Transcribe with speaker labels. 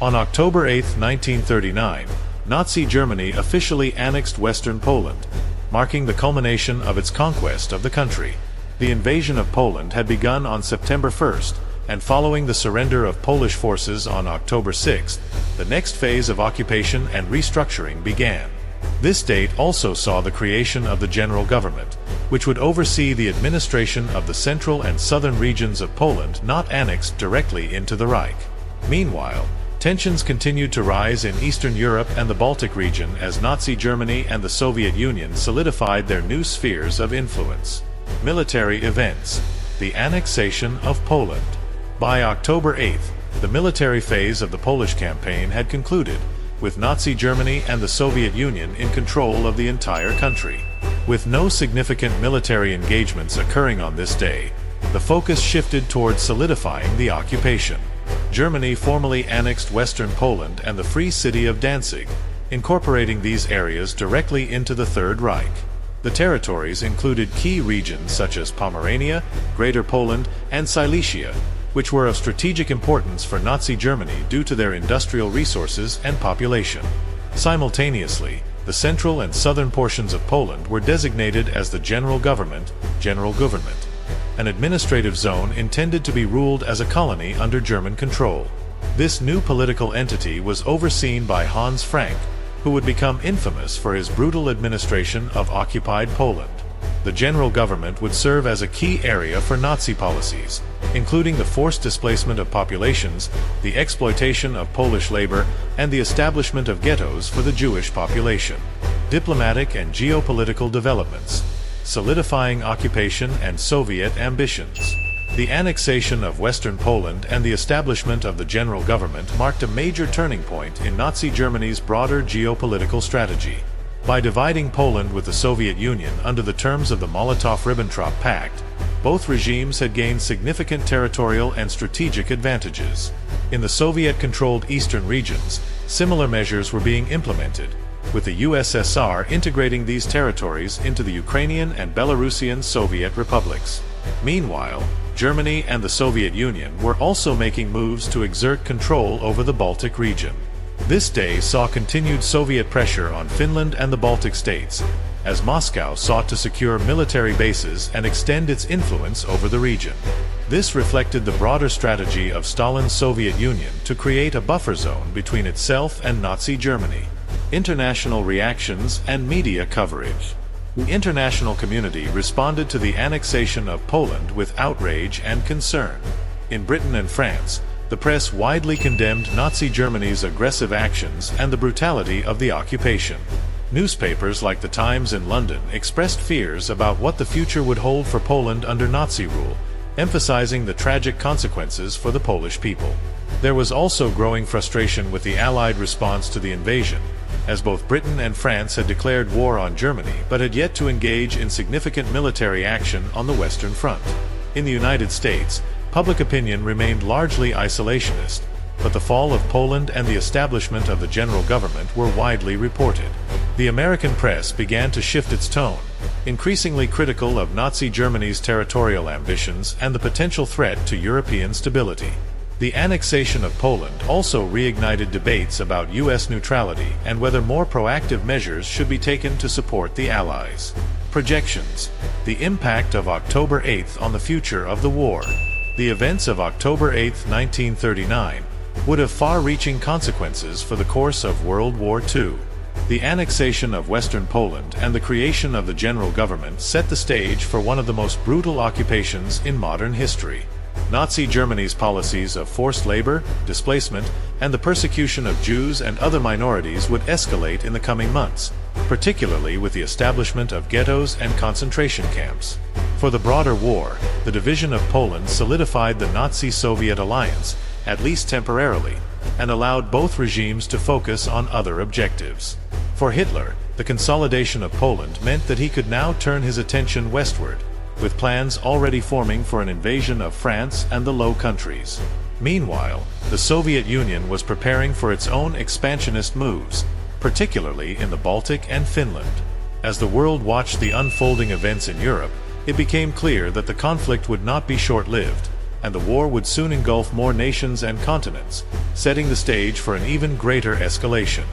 Speaker 1: On October 8, 1939, Nazi Germany officially annexed Western Poland, marking the culmination of its conquest of the country. The invasion of Poland had begun on September 1st, and following the surrender of Polish forces on October 6th, the next phase of occupation and restructuring began. This date also saw the creation of the General Government, which would oversee the administration of the central and southern regions of Poland not annexed directly into the Reich. Meanwhile, tensions continued to rise in Eastern Europe and the Baltic region as Nazi Germany and the Soviet Union solidified their new spheres of influence. Military events. The annexation of Poland. By October 8th, the military phase of the Polish campaign had concluded, with Nazi Germany and the Soviet Union in control of the entire country. With no significant military engagements occurring on this day, the focus shifted towards solidifying the occupation. Germany formally annexed Western Poland and the Free City of Danzig, incorporating these areas directly into the Third Reich. The territories included key regions such as Pomerania, Greater Poland, and Silesia, which were of strategic importance for Nazi Germany due to their industrial resources and population. Simultaneously, the central and southern portions of Poland were designated as the General Government, an administrative zone intended to be ruled as a colony under German control. This new political entity was overseen by Hans Frank, who would become infamous for his brutal administration of occupied Poland. The General Government would serve as a key area for Nazi policies, including the forced displacement of populations, the exploitation of Polish labor, and the establishment of ghettos for the Jewish population. Diplomatic and geopolitical developments. Solidifying occupation and Soviet ambitions. The annexation of Western Poland and the establishment of the General Government marked a major turning point in Nazi Germany's broader geopolitical strategy. By dividing Poland with the Soviet Union under the terms of the Molotov-Ribbentrop Pact, both regimes had gained significant territorial and strategic advantages. In the Soviet-controlled eastern regions, similar measures were being implemented, with the USSR integrating these territories into the Ukrainian and Belarusian Soviet republics. Meanwhile, Germany and the Soviet Union were also making moves to exert control over the Baltic region. This day saw continued Soviet pressure on Finland and the Baltic states, as Moscow sought to secure military bases and extend its influence over the region. This reflected the broader strategy of Stalin's Soviet Union to create a buffer zone between itself and Nazi Germany. International reactions and media coverage. The international community responded to the annexation of Poland with outrage and concern. In Britain and France, the press widely condemned Nazi Germany's aggressive actions and the brutality of the occupation. Newspapers like The Times in London expressed fears about what the future would hold for Poland under Nazi rule, emphasizing the tragic consequences for the Polish people. There was also growing frustration with the Allied response to the invasion, as both Britain and France had declared war on Germany but had yet to engage in significant military action on the Western Front. In the United States, public opinion remained largely isolationist, but the fall of Poland and the establishment of the General Government were widely reported. The American press began to shift its tone, increasingly critical of Nazi Germany's territorial ambitions and the potential threat to European stability. The annexation of Poland also reignited debates about U.S. neutrality and whether more proactive measures should be taken to support the Allies. Projections. The impact of October 8th on the future of the war. The events of October 8, 1939, would have far-reaching consequences for the course of World War II. The annexation of Western Poland and the creation of the General Government set the stage for one of the most brutal occupations in modern history. Nazi Germany's policies of forced labor, displacement, and the persecution of Jews and other minorities would escalate in the coming months, particularly with the establishment of ghettos and concentration camps. For the broader war, the division of Poland solidified the Nazi-Soviet alliance, at least temporarily, and allowed both regimes to focus on other objectives. For Hitler, the consolidation of Poland meant that he could now turn his attention westward, with plans already forming for an invasion of France and the Low Countries. Meanwhile, the Soviet Union was preparing for its own expansionist moves, particularly in the Baltic and Finland. As the world watched the unfolding events in Europe, it became clear that the conflict would not be short-lived. and the war would soon engulf more nations and continents, setting the stage for an even greater escalation.